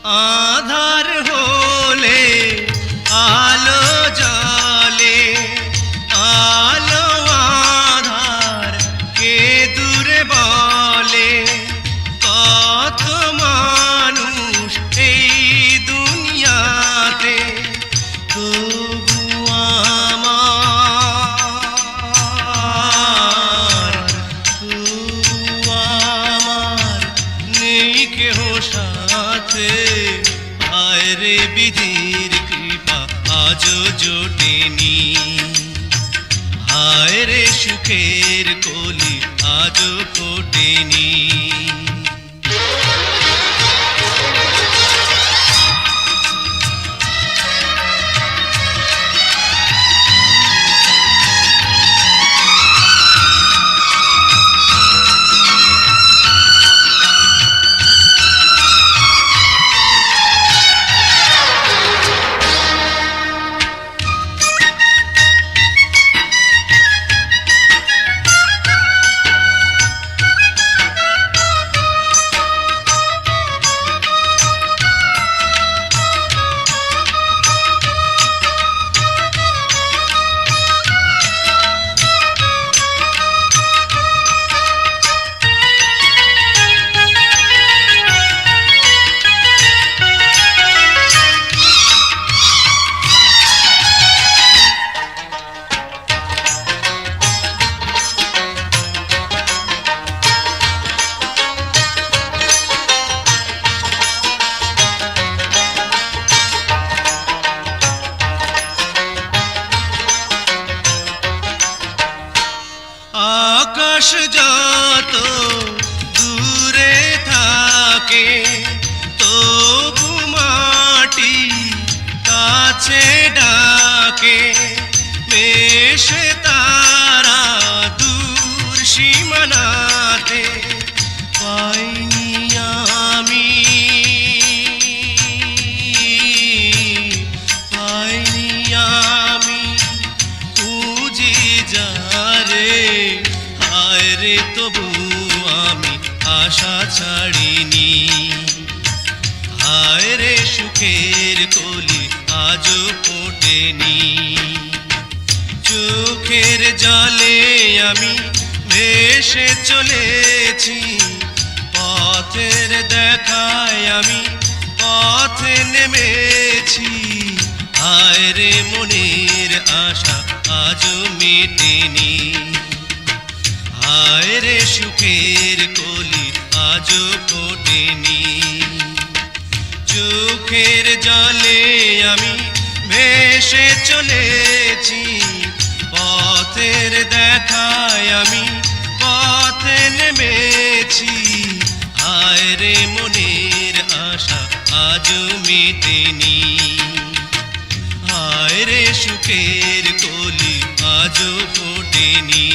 আধার হলে আলো জ্বলে, আলো আধার কে দূরে বলে। কত মানুষ এই দুনিয়াতে, তবু আমার নেই কেহ সাথে। হায় রে বিধির কৃপা আজও জোটেনি, হায় রে সুখের কলি আজও ফোটেনি। আকাশ যত দূরে থাকে, তবু মাটি কাছে ডাকে। মেশে তারা দূর সীমানাতে, পাইনি আমি, পাইনি আমি খুঁজি যারে। হায় রে তবু আমি আশা ছাড়িনি, হায় রে সুখের কলি আজও ফোটেনি। চোখের জলে আমি ভেসে চলেছি, পথের দেখায় আমি পথে নেমেছি। হায় রে মনের আশা আজও মেটেনি, হায় রে সুখের কলি আজও ফোটেনি। চোখের জলে আমি ভেসে চলেছি, পথের দেখায় আমি পথে নেমেছি। হায় রে মনের আশা আজও মেটেনি, হায় রে সুখের কলি আজও ফোটেনি।